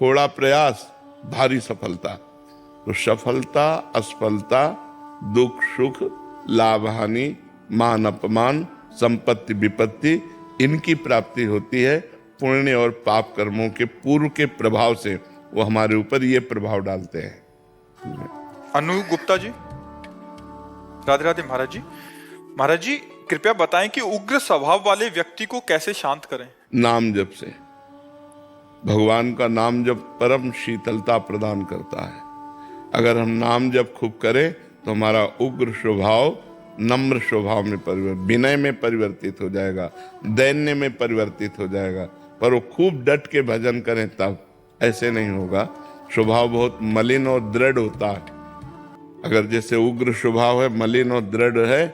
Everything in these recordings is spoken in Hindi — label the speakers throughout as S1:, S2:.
S1: थोड़ा प्रयास भारी सफलता। तो सफलता, असफलता, दुख सुख, लाभ हानि, मान अपमान, संपत्ति विपत्ति, इनकी प्राप्ति होती है पुण्य और पाप कर्मों के पूर्व के प्रभाव से। वो हमारे ऊपर ये प्रभाव डालते हैं।
S2: अनु गुप्ता जी, राधे राधे महाराज जी। महाराज जी कृपया बताएं कि उग्र स्वभाव वाले व्यक्ति को कैसे शांत करें।
S1: नाम जप से। भगवान का नाम जप परम शीतलता प्रदान करता है। अगर हम नाम जप खूब करें तो हमारा उग्र स्वभाव नम्र स्वभाव में विनय में परिवर्तित हो जाएगा, दैन्य में परिवर्तित हो जाएगा। पर वो खूब डट के भजन करें तब, ऐसे नहीं होगा। स्वभाव बहुत मलिन और दृढ़ होता है। अगर जैसे उग्र स्वभाव है, मलिन और दृढ़ है,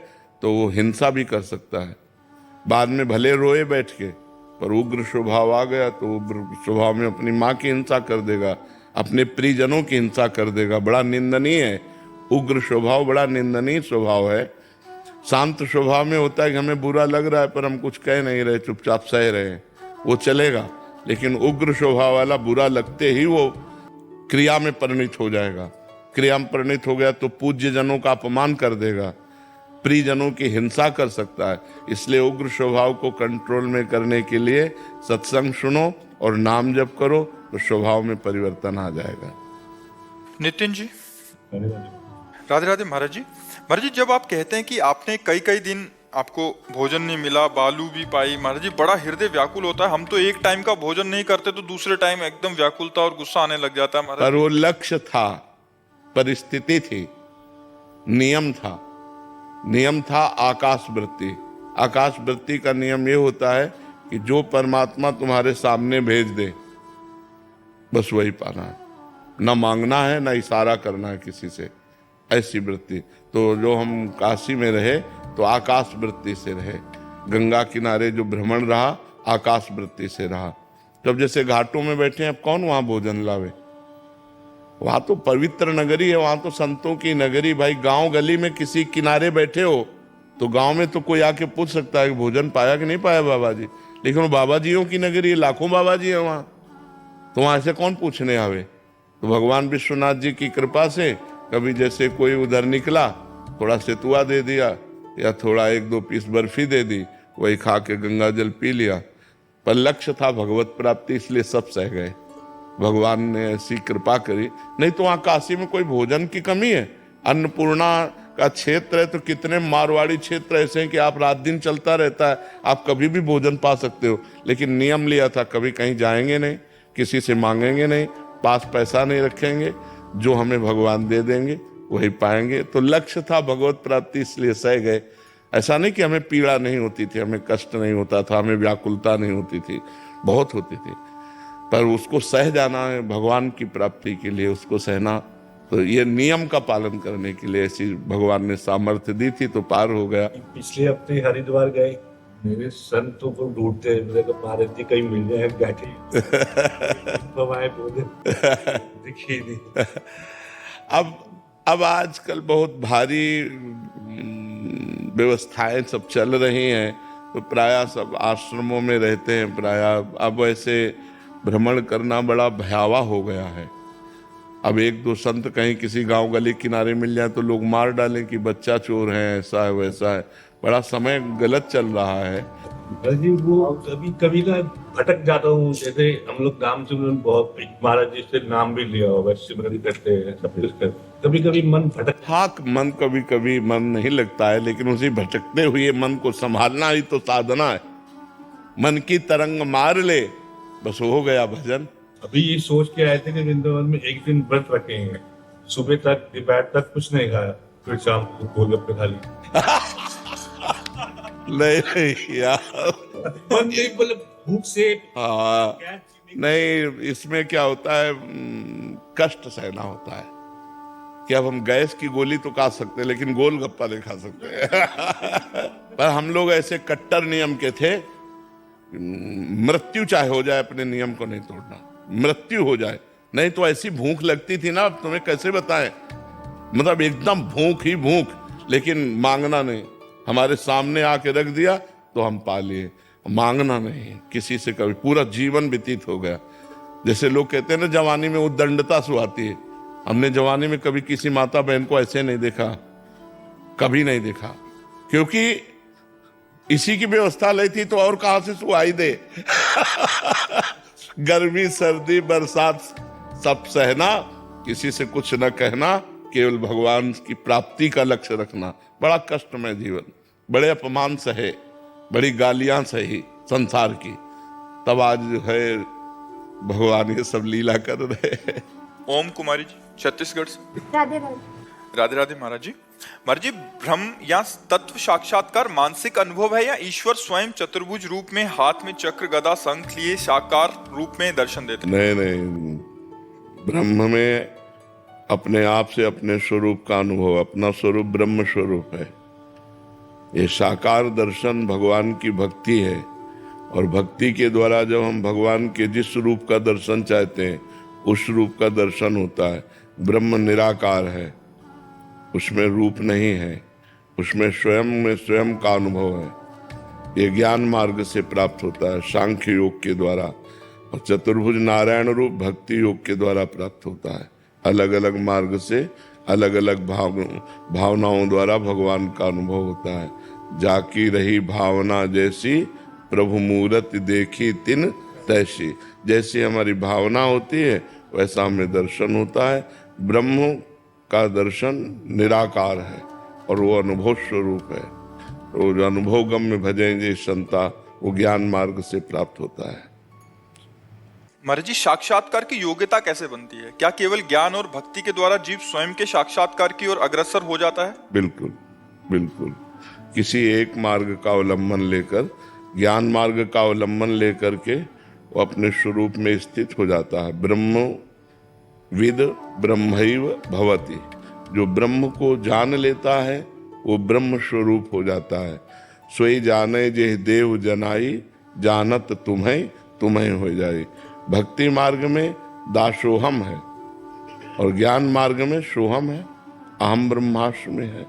S1: तो वो हिंसा भी कर सकता है। बाद में भले रोए बैठ के, पर उग्र स्वभाव आ गया तो उग्र स्वभाव में अपनी माँ की हिंसा कर देगा, अपने प्रियजनों की हिंसा कर देगा। बड़ा निंदनीय है उग्र स्वभाव, बड़ा निंदनीय स्वभाव है। शांत स्वभाव में होता है कि हमें बुरा लग रहा है पर हम कुछ कह नहीं रहे, चुपचाप सह रहे हैं, वो चलेगा। लेकिन उग्र स्वभाव वाला बुरा लगते ही वो क्रिया में परिणित हो जाएगा। क्रिया में परिणित हो गया तो पूज्य जनों का अपमान कर देगा, प्रियजनों की हिंसा कर सकता है। इसलिए उग्र स्वभाव को कंट्रोल में करने के लिए सत्संग सुनो और नाम जप करो तो स्वभाव में परिवर्तन आ जाएगा।
S2: नितिन जी, राधे राधे महाराज जी। महाराज जी जब आप कहते हैं कि आपने कई कई दिन आपको भोजन नहीं मिला, बालू भी पाई, महाराज जी बड़ा हृदय व्याकुल होता है। हम तो एक टाइम का भोजन नहीं करते तो दूसरे टाइम एकदम व्याकुलता और गुस्सा आने लग जाता है महाराज।
S1: पर वो लक्ष्य था, परिस्थिति थी, नियम था। नियम था आकाश वृत्ति। आकाश वृत्ति का नियम ये होता है कि जो परमात्मा तुम्हारे सामने भेज दे बस वही पाना है, न मांगना है न इशारा करना है किसी से, ऐसी वृत्ति। तो जो हम काशी में रहे तो आकाश वृत्ति से रहे, गंगा किनारे जो भ्रमण रहा आकाश वृत्ति से रहा। जब जैसे घाटों में बैठे हैं, अब कौन वहां भोजन लावे? वहां तो पवित्र नगरी है, वहां तो संतों की नगरी। भाई गांव गली में किसी किनारे बैठे हो तो गांव में तो कोई आके पूछ सकता है कि भोजन पाया कि नहीं पाया बाबा जी। लेकिन वो बाबा जियों की नगरी है, लाखों बाबा जी है वहां, तो वहां से कौन पूछने आवे। तो भगवान विश्वनाथ जी की कृपा से कभी जैसे कोई उधर निकला, थोड़ा सेतुआ दे दिया या थोड़ा 1-2 पीस बर्फी दे दी, वही खा के गंगा जल पी लिया। पर लक्ष्य था भगवत प्राप्ति, इसलिए सब सह गए। भगवान ने ऐसी कृपा करी। नहीं तो वहां काशी में कोई भोजन की कमी है? अन्नपूर्णा का क्षेत्र है तो कितने मारवाड़ी क्षेत्र ऐसे हैं कि आप रात दिन चलता रहता है, आप कभी भी भोजन पा सकते हो। लेकिन नियम लिया था, कभी कहीं जाएंगे नहीं, किसी से मांगेंगे नहीं, पास पैसा नहीं रखेंगे, जो हमें भगवान दे देंगे वही पाएंगे। तो लक्ष्य था भगवत प्राप्ति, इसलिए सह गए। ऐसा नहीं कि हमें पीड़ा नहीं होती थी, हमें कष्ट नहीं होता था, हमें व्याकुलता नहीं होती थी, बहुत होती थी। पर उसको सह जाना है भगवान की प्राप्ति के लिए, उसको सहना। तो ये नियम का पालन करने के लिए ऐसी भगवान ने सामर्थ्य दी थी, तो पार हो गया।
S3: पिछले हफ्ते हरिद्वार गए, मेरे संतों को ढूंढते महाराज जी कहीं मिल जाए, बैठे हमारे दिखी नहीं।
S1: अब आजकल बहुत भारी व्यवस्थाएं सब चल रही हैं, तो प्रायः सब आश्रमों में रहते हैं। प्रायः अब ऐसे भ्रमण करना बड़ा भयावह हो गया है। अब 1-2 संत कहीं किसी गांव गली किनारे मिल जाए तो लोग मार डालें कि बच्चा चोर है, ऐसा है वैसा है। बड़ा समय गलत चल रहा है।
S3: जी वो कभी कभी ना भटक जाता हूँ। जैसे हम लोग नाम सिमरन बहुत महाराज जी से नाम भी लिया होगा, सिमरन करते हैं, सब कुछ करते, कभी कभी मन भटक।
S1: हाँ, मन कभी कभी मन नहीं लगता है, लेकिन उसी भटकते हुए मन को संभालना ही तो साधना है। मन की तरंग मार ले, बस हो गया भजन।
S3: अभी ये सोच के आए थे कि वृंदावन में एक दिन व्रत रखेंगे, सुबह तक दोपहर तक कुछ नहीं खाया, फिर शाम को गोलगप्पे खा लिए।
S1: नहीं यार,
S3: भूख से।
S1: हाँ नहीं, इसमें क्या होता है, कष्ट सहना होता है कि अब हम गैस की गोली तो खा सकते हैं लेकिन गोलगप्पा नहीं खा सकते। पर हम लोग ऐसे कट्टर नियम के थे, मृत्यु चाहे हो जाए अपने नियम को नहीं तोड़ना, मृत्यु हो जाए। नहीं तो ऐसी भूख लगती थी ना, अब तुम्हें कैसे बताएं, मतलब एकदम भूख ही भूख, लेकिन मांगना नहीं। हमारे सामने आके रख दिया तो हम पा लिए, मांगना नहीं किसी से कभी। पूरा जीवन व्यतीत हो गया। जैसे लोग कहते हैं ना जवानी में उद्दंडता सुहाती है, हमने जवानी में कभी किसी माता बहन को ऐसे नहीं देखा, कभी नहीं देखा, क्योंकि इसी की व्यवस्था ली थी तो और कहां से सुहाई दे। गर्मी सर्दी बरसात सब सहना, किसी से कुछ न कहना, केवल भगवान की प्राप्ति का लक्ष्य रखना। बड़ा कष्टमय जीवन, बड़े अपमान सहे, बड़ी गालियां सही संसार की, तब आज जो है भगवान ये सब लीला कर रहे हैं।
S2: ओम कुमारी जी छत्तीसगढ़ से।
S4: राधे राधे।
S2: राधे राधे महाराज जी। महाराज जी, ब्रह्म या तत्व साक्षात्कार मानसिक अनुभव है या ईश्वर स्वयं चतुर्भुज रूप में हाथ में चक्र गदा शंख लिए साकार रूप में दर्शन देते हैं?
S1: नहीं, ब्रह्म में अपने आप से अपने स्वरूप का अनुभव, अपना स्वरूप ब्रह्म स्वरूप है। ये साकार दर्शन भगवान की भक्ति है, और भक्ति के द्वारा जब हम भगवान के जिस रूप का दर्शन चाहते हैं उस रूप का दर्शन होता है। ब्रह्म निराकार है, उसमें रूप नहीं है, उसमें स्वयं का अनुभव है। ये ज्ञान मार्ग से प्राप्त होता है, सांख्य योग के द्वारा, और चतुर्भुज नारायण रूप भक्ति योग के द्वारा प्राप्त होता है। अलग अलग मार्ग से अलग अलग भावनाओं द्वारा भगवान का अनुभव होता है। जाकी रही भावना जैसी प्रभु मूरत देखी तिन तैसी, जैसी हमारी भावना होती है वैसा हमें दर्शन होता है। ब्रह्म का दर्शन निराकार है और वो अनुभव स्वरूप है। तो जो अनुभव गम्य भजेंगे संता, वो ज्ञान मार्ग से प्राप्त होता है।
S2: महाराज जी, साक्षात्कार की योग्यता कैसे बनती है? क्या केवल ज्ञान और भक्ति के द्वारा जीव स्वयं के साक्षात्कार की ओर अग्रसर हो जाता है?
S1: बिल्कुल बिल्कुल, किसी एक मार्ग का अवलंबन लेकर, ज्ञान मार्ग का अवलंबन लेकर के वो अपने स्वरूप में स्थित हो जाता है। ब्रह्म विद ब्रह्मैव भवति, जो ब्रह्म को जान लेता है वो ब्रह्म स्वरूप हो जाता है। सोई जाने जे देव जनाई, जानत तुम्हें तुम्हें हो जाए। भक्ति मार्ग में दासोहम है और ज्ञान मार्ग में सोहम है, अहम ब्रह्मास्मि है।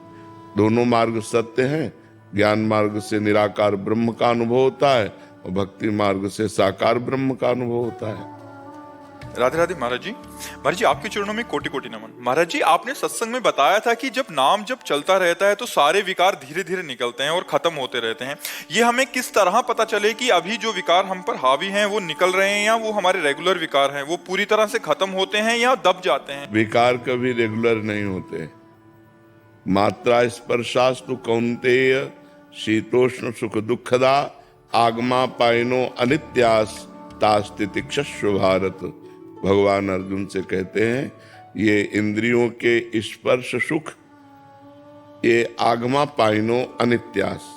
S1: दोनों मार्ग सत्य हैं। ज्ञान मार्ग से निराकार ब्रह्म का अनुभव होता है और भक्ति मार्ग से साकार ब्रह्म का अनुभव होता है।
S2: राधे राधे महाराज जी। महाराज जी, आपके चरणों में कोटि कोटि नमन। महाराज जी, आपने सत्संग में बताया था कि जब नाम जब चलता रहता है तो सारे विकार धीरे धीरे निकलते हैं और खत्म होते रहते हैं। ये हमें किस तरह पता चले कि अभी जो विकार हम पर हावी हैं वो निकल रहे हैं, या वो हमारे रेगुलर विकार हैं, वो पूरी तरह से खत्म होते हैं या दब जाते हैं?
S1: विकार कभी रेगुलर नहीं होते। मात्रा स्पर्शास्तु कौन्तेय, शीतोष्ण सुख दुखदा, आगमा पायनो अनित्यास, तास्तितिक्षस्व भारत। भगवान अर्जुन से कहते हैं ये इंद्रियों के स्पर्श सुख, ये आगमा पाइनो अनित्यास,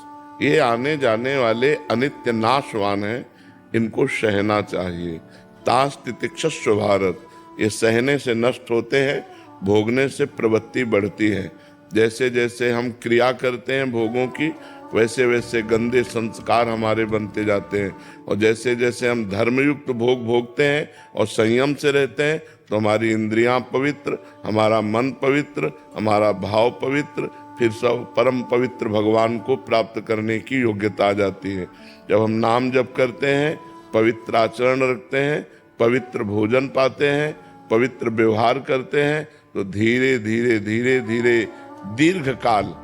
S1: ये आने जाने वाले अनित्य नाशवान हैं, इनको सहना चाहिए। तास तितिक्षस्व भारत, ये सहने से नष्ट होते हैं, भोगने से प्रवृत्ति बढ़ती है। जैसे जैसे हम क्रिया करते हैं भोगों की, वैसे वैसे गंदे संस्कार हमारे बनते जाते हैं। और जैसे जैसे हम धर्मयुक्त भोग भोगते हैं और संयम से रहते हैं तो हमारी इंद्रियां पवित्र, हमारा मन पवित्र, हमारा भाव पवित्र, फिर सब परम पवित्र भगवान को प्राप्त करने की योग्यता आ जाती है। जब हम नाम जप करते हैं, पवित्र आचरण रखते हैं, पवित्र भोजन पाते हैं, पवित्र व्यवहार करते हैं, तो धीरे धीरे धीरे धीरे दीर्घ काल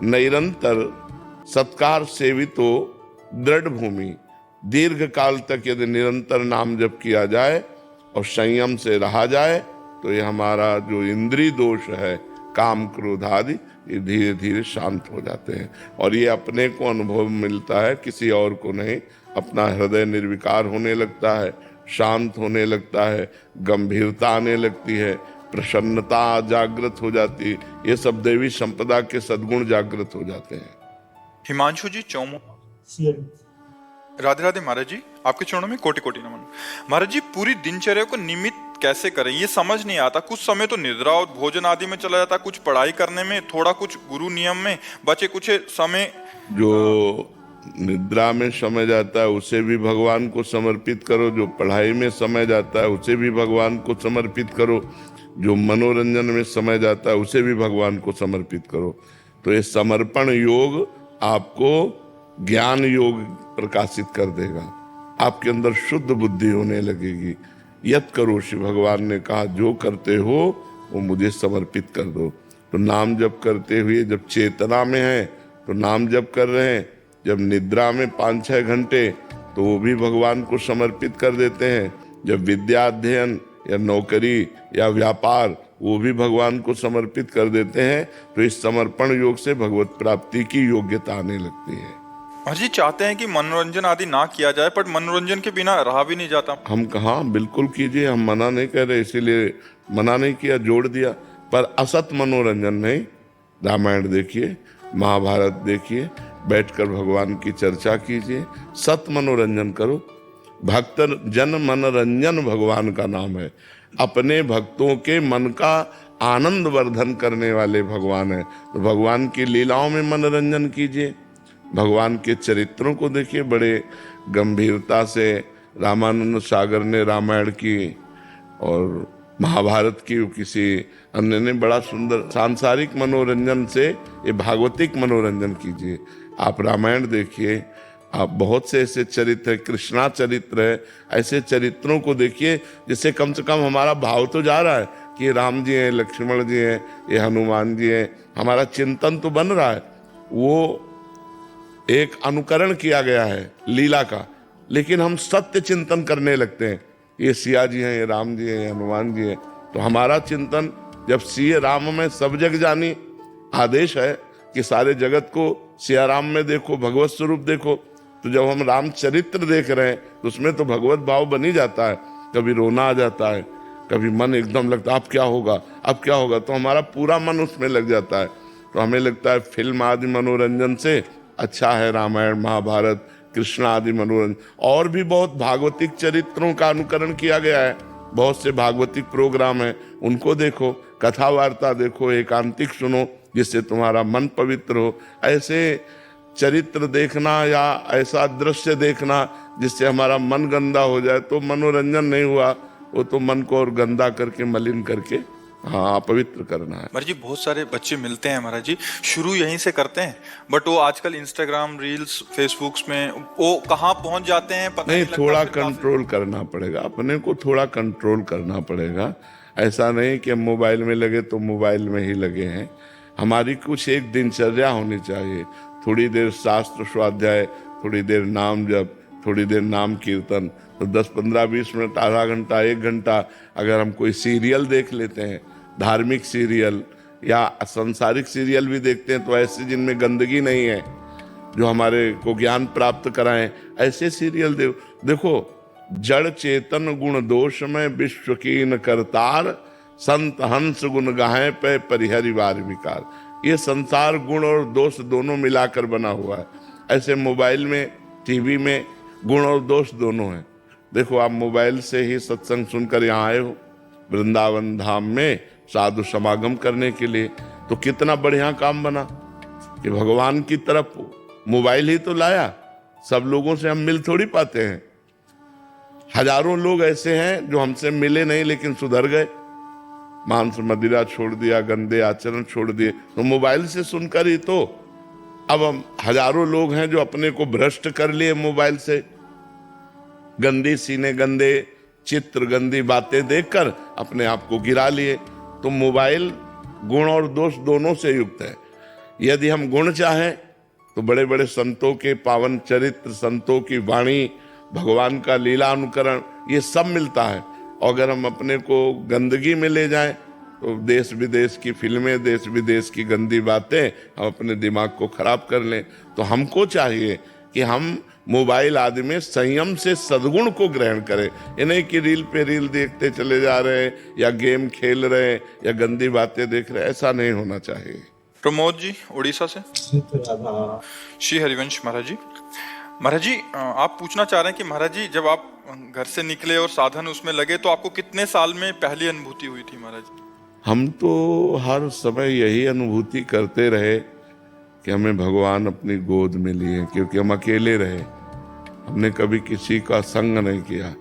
S1: निरंतर सत्कार सेवितो दृढ़ भूमि, दीर्घ काल तक यदि निरंतर नाम जप किया जाए और संयम से रहा जाए तो ये हमारा जो इंद्रिय दोष है, काम क्रोध आदि, ये धीरे धीरे शांत हो जाते हैं। और ये अपने को अनुभव मिलता है, किसी और को नहीं। अपना हृदय निर्विकार होने लगता है, शांत होने लगता है, गंभीरता आने लगती है, प्रसन्नता जागृत हो जाती है। ये सब देवी संपदा के सद्गुण जागृत हो जाते हैं।
S2: हिमांशु जी चौमो। राधे राधे महाराज जी, आपके चरणों में कोटि कोटि नमन। महाराज जी, पूरी दिनचर्या को निमित कैसे करें ये समझ नहीं आता। कुछ समय तो निद्रा और भोजन आदि में चला जाता, कुछ पढ़ाई करने में, थोड़ा कुछ गुरु नियम में, बचे कुछ समय
S1: जो निद्रा में समय जाता है उसे भी भगवान को समर्पित करो, जो पढ़ाई में समय जाता है उसे भी भगवान को समर्पित करो, जो मनोरंजन में समय जाता है उसे भी भगवान को समर्पित करो। तो ये समर्पण योग आपको ज्ञान योग प्रकाशित कर देगा। आपके अंदर शुद्ध बुद्धि होने लगेगी, यत करोषि, भगवान ने कहा जो करते हो वो मुझे समर्पित कर दो। तो नाम जप करते हुए जब चेतना में है तो नाम जप कर रहे हैं, जब निद्रा में 5-6 घंटे तो वो भी भगवान को समर्पित कर देते हैं, जब विद्या अध्ययन या नौकरी या व्यापार वो भी भगवान को समर्पित कर देते हैं। तो इस समर्पण योग से भगवत प्राप्ति की योग्यता आने लगती है।
S2: महाराज जी चाहते हैं कि मनोरंजन आदि ना किया जाए, पर मनोरंजन के बिना रहा भी नहीं जाता।
S1: हम कहा बिल्कुल कीजिए, हम मना नहीं कर रहे, इसीलिए मना नहीं किया, जोड़ दिया। पर असत मनोरंजन नहीं। रामायण देखिए, महाभारत देखिए, बैठकर भगवान की चर्चा कीजिए, सत मनोरंजन करो। भक्त जन मनोरंजन भगवान का नाम है। अपने भक्तों के मन का आनंद वर्धन करने वाले भगवान है। तो भगवान की लीलाओं में मनोरंजन कीजिए, भगवान के चरित्रों को देखिए। बड़े गंभीरता से रामानंद सागर ने रामायण की और महाभारत की, किसी अन्य ने बड़ा सुंदर। सांसारिक मनोरंजन से ये भागवतिक मनोरंजन कीजिए। आप रामायण देखिए, आप बहुत से ऐसे चरित्र है, कृष्णा चरित्र है, ऐसे चरित्रों को देखिए जिससे कम से कम हमारा भाव तो जा रहा है कि राम जी हैं, लक्ष्मण जी हैं, ये हनुमान जी हैं, हमारा चिंतन तो बन रहा है। वो एक अनुकरण किया गया है लीला का, लेकिन हम सत्य चिंतन करने लगते हैं, ये सिया जी हैं, ये राम जी हैं, ये हनुमान जी हैं। तो हमारा चिंतन जब सिया राम में सब जग जानी आदेश है कि सारे जगत को सिया राम में देखो, भगवत स्वरूप देखो, तो जब हम रामचरित्र देख रहे हैं तो उसमें तो भगवत भाव बन ही जाता है। कभी रोना आ जाता है, कभी मन एकदम लगता है अब क्या होगा, अब क्या होगा, तो हमारा पूरा मन उसमें लग जाता है। तो हमें लगता है फिल्म आदि मनोरंजन से अच्छा है रामायण, महाभारत, कृष्ण आदि मनोरंजन। और भी बहुत भागवतिक चरित्रों का अनुकरण किया गया है, बहुत से भागवतिक प्रोग्राम हैं, उनको देखो, कथा वार्ता देखो, एकांतिक सुनो, जिससे तुम्हारा मन पवित्र हो। ऐसे चरित्र देखना या ऐसा दृश्य देखना जिससे हमारा मन गंदा हो जाए तो मनोरंजन नहीं हुआ, वो तो मन को और गंदा करके, मलिन करके हाँ पवित्र करना है।
S2: महाराज जी बहुत सारे बच्चे मिलते हैं महाराज जी, शुरू यहीं से करते हैं, बट वो आजकल इंस्टाग्राम रील्स फेसबुक्स में वो कहाँ पहुंच जाते हैं पता
S1: नहीं,
S2: लगता।
S1: थोड़ा कंट्रोल करना पड़ेगा, अपने को थोड़ा कंट्रोल करना पड़ेगा। ऐसा नहीं कि हम मोबाइल में लगे तो मोबाइल में ही लगे हैं। हमारी कुछ एक दिनचर्या होनी चाहिए, थोड़ी देर शास्त्र स्वाध्याय, थोड़ी देर नाम जप, थोड़ी देर नाम कीर्तन, तो 10-15-20 मिनट, आधा घंटा, 1 घंटा अगर हम कोई सीरियल देख लेते हैं, धार्मिक सीरियल या सांसारिक सीरियल भी देखते हैं, तो ऐसे जिनमें गंदगी नहीं है, जो हमारे को ज्ञान प्राप्त कराएं, ऐसे सीरियल देखो। जड़ चेतन गुण दोष में विश्व कीन करतार, संत हंस गुण गाहे पे परिहरि वार विकार। ये संसार गुण और दोष दोनों मिलाकर बना हुआ है। ऐसे मोबाइल में, टीवी में गुण और दोष दोनों हैं। देखो, आप मोबाइल से ही सत्संग सुनकर यहाँ आए हो वृंदावन धाम में साधु समागम करने के लिए, तो कितना बढ़िया काम बना कि भगवान की तरफ मोबाइल ही तो लाया। सब लोगों से हम मिल थोड़ी पाते हैं। हजारों लोग ऐसे हैं जो हमसे मिले नहीं लेकिन सुधर गए, मांस मदिरा छोड़ दिया, गंदे आचरण छोड़ दिए, तो मोबाइल से सुनकर ही तो। अब हम हजारों लोग हैं जो अपने को भ्रष्ट कर लिए मोबाइल से, गंदी सीने, गंदे चित्र, गंदी बातें देखकर अपने आप को गिरा लिए। तो मोबाइल गुण और दोष दोनों से युक्त है। यदि हम गुण चाहें तो बड़े बड़े संतों के पावन चरित्र, संतों की वाणी, भगवान का लीला अनुकरण, ये सब मिलता है। और अगर हम अपने को गंदगी में ले जाएं तो देश विदेश की फिल्में, देश विदेश की गंदी बातें हम अपने दिमाग को खराब कर लें। तो हमको चाहिए कि हम मोबाइल आदि में संयम से सद्गुण को ग्रहण करें। ये नहीं कि रील पे रील देखते चले जा रहे हैं या गेम खेल रहे हैं या गंदी बातें देख रहे हैं, ऐसा नहीं होना चाहिए।
S2: प्रमोद जी उड़ीसा से। श्री हरिवंश महाराज जी। महाराज जी आप पूछना चाह रहे हैं कि महाराज जी जब आप घर से निकले और साधन उसमें लगे तो आपको कितने साल में पहली अनुभूति हुई थी महाराज जी?
S1: हम तो हर समय यही अनुभूति करते रहे कि हमें भगवान अपनी गोद में लिए, क्योंकि हम अकेले रहे, हमने कभी किसी का संग नहीं किया।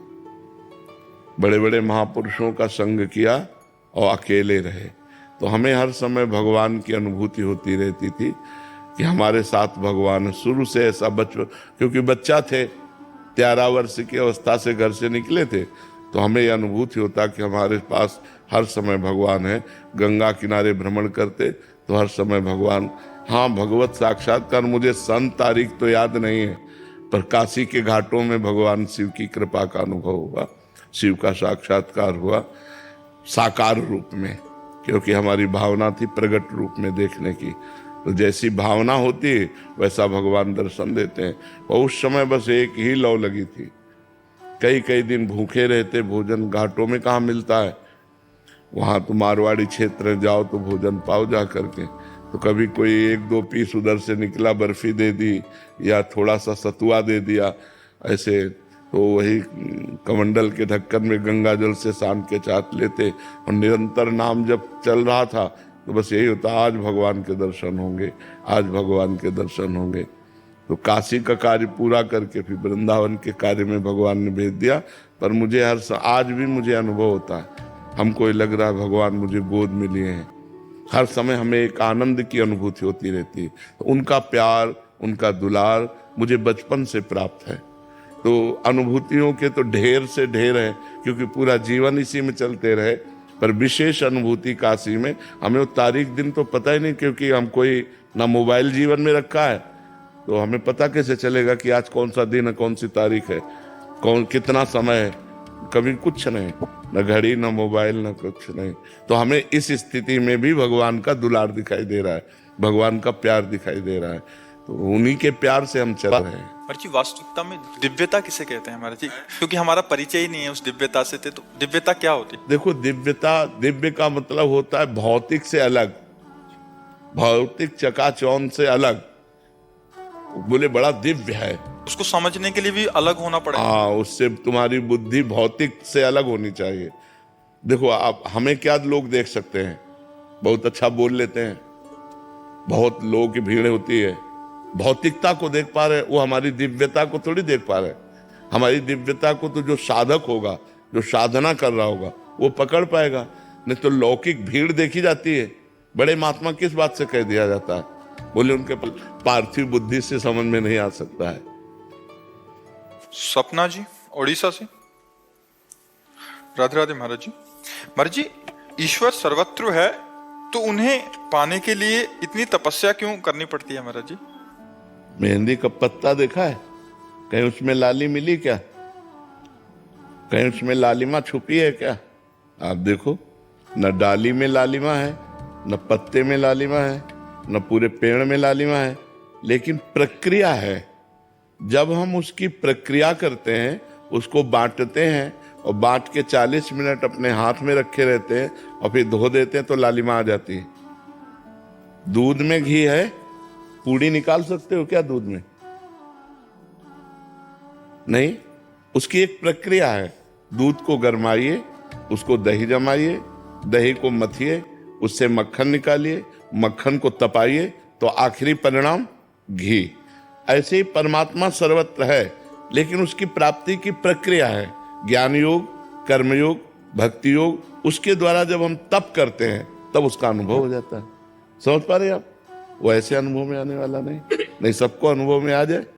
S1: बड़े बड़े महापुरुषों का संग किया और अकेले रहे, तो हमें हर समय भगवान की अनुभूति होती रहती थी कि हमारे साथ भगवान। शुरू से ऐसा बचपन, क्योंकि बच्चा थे, 13 वर्ष की अवस्था से घर से निकले थे, तो हमें यह अनुभूति होता कि हमारे पास हर समय भगवान है। गंगा किनारे भ्रमण करते तो हर समय भगवान, हाँ भगवत साक्षात्कार मुझे सन तारीख तो याद नहीं है, पर काशी के घाटों में भगवान शिव की कृपा का अनुभव हुआ, शिव का साक्षात्कार हुआ साकार रूप में, क्योंकि हमारी भावना थी प्रगट रूप में देखने की। तो जैसी भावना होती है वैसा भगवान दर्शन देते हैं। और उस समय बस एक ही लौ लगी थी, कई कई दिन भूखे रहते, भोजन घाटों में कहाँ मिलता है, वहाँ तो मारवाड़ी क्षेत्र जाओ तो भोजन पाओ जा करके। तो कभी कोई 1-2 पीस उधर से निकला, बर्फी दे दी या थोड़ा सा सतुआ दे दिया ऐसे, तो वही कमंडल के ढक्कन में गंगा जल से सान के चाट लेते। और निरंतर नाम जब चल रहा था तो बस यही होता, आज भगवान के दर्शन होंगे, आज भगवान के दर्शन होंगे। तो काशी का कार्य पूरा करके फिर वृंदावन के कार्य में भगवान ने भेज दिया। पर मुझे आज भी मुझे अनुभव होता है, हमको लग रहा है भगवान मुझे गोद में लिए हैं। हर समय हमें एक आनंद की अनुभूति होती रहती है। उनका प्यार, उनका दुलार मुझे बचपन से प्राप्त है। तो अनुभूतियों के तो ढेर से ढेर है, क्योंकि पूरा जीवन इसी में चलते रहे। पर विशेष अनुभूति काशी में, हमें वो तारीख दिन तो पता ही नहीं, क्योंकि हम कोई ना मोबाइल जीवन में रखा है, तो हमें पता कैसे चलेगा कि आज कौन सा दिन है, कौन सी तारीख है, कौन कितना समय है, कभी कुछ नहीं, न घड़ी न मोबाइल न कुछ नहीं। तो हमें इस स्थिति में भी भगवान का दुलार दिखाई दे रहा है, भगवान का प्यार दिखाई दे रहा है। तो उन्हीं के प्यार से हम चल रहे हैं।
S2: महाराज जी, वास्तविकता में दिव्यता किसे कहते हैं महाराज जी? क्योंकि हमारा परिचय ही नहीं है उस दिव्यता से, तो दिव्यता क्या होती है?
S1: देखो, दिव्य का मतलब होता है भौतिक से अलग, भौतिक चकाचौंध से अलग। बोले बड़ा दिव्य है,
S2: उसको समझने के लिए भी अलग होना पड़ेगा।
S1: हाँ, उससे तुम्हारी बुद्धि भौतिक से अलग होनी चाहिए। देखो, आप हमें क्या लोग देख सकते हैं, बहुत अच्छा बोल लेते हैं, बहुत लोगों की भीड़ होती है, भौतिकता को देख पा रहे, वो हमारी दिव्यता को थोड़ी देख पा रहे। हमारी दिव्यता को तो जो साधक होगा, जो साधना कर रहा होगा, वो पकड़ पाएगा। नहीं तो लौकिक भीड़ देखी जाती है, बड़े महात्मा किस बात से कह दिया जाता है, बोले उनके पार्थिव बुद्धि से समझ में नहीं आ सकता है।
S2: सपना जी ओडिशा से, राधे राधे महाराज जी। महाराज जी, ईश्वर सर्वत्र है, तो उन्हें पाने के लिए इतनी तपस्या क्यों करनी पड़ती है महाराज जी?
S1: मेहंदी का पत्ता देखा है, कहीं उसमें लाली मिली क्या? कहीं उसमें लालिमा छुपी है क्या? आप देखो, न डाली में लालिमा है, न पत्ते में लालिमा है, न पूरे पेड़ में लालिमा है, लेकिन प्रक्रिया है। जब हम उसकी प्रक्रिया करते हैं, उसको बांटते हैं और बांट के 40 मिनट अपने हाथ में रखे रहते हैं और फिर धो देते हैं, तो लालिमा आ जाती है। दूध में घी है, पूड़ी निकाल सकते हो क्या दूध में? नहीं, उसकी एक प्रक्रिया है। दूध को गरमाइए, उसको दही जमाइए, दही को मथिए, उससे मक्खन निकालिए, मक्खन को तपाइए, तो आखिरी परिणाम घी। ऐसे ही परमात्मा सर्वत्र है, लेकिन उसकी प्राप्ति की प्रक्रिया है। ज्ञान योग, कर्म योग, भक्ति योग, उसके द्वारा जब हम तप करते हैं तब उसका अनुभव हो जाता है। समझ पा रहे आप? वो ऐसे अनुभव में आने वाला नहीं, सबको अनुभव में आ जाए।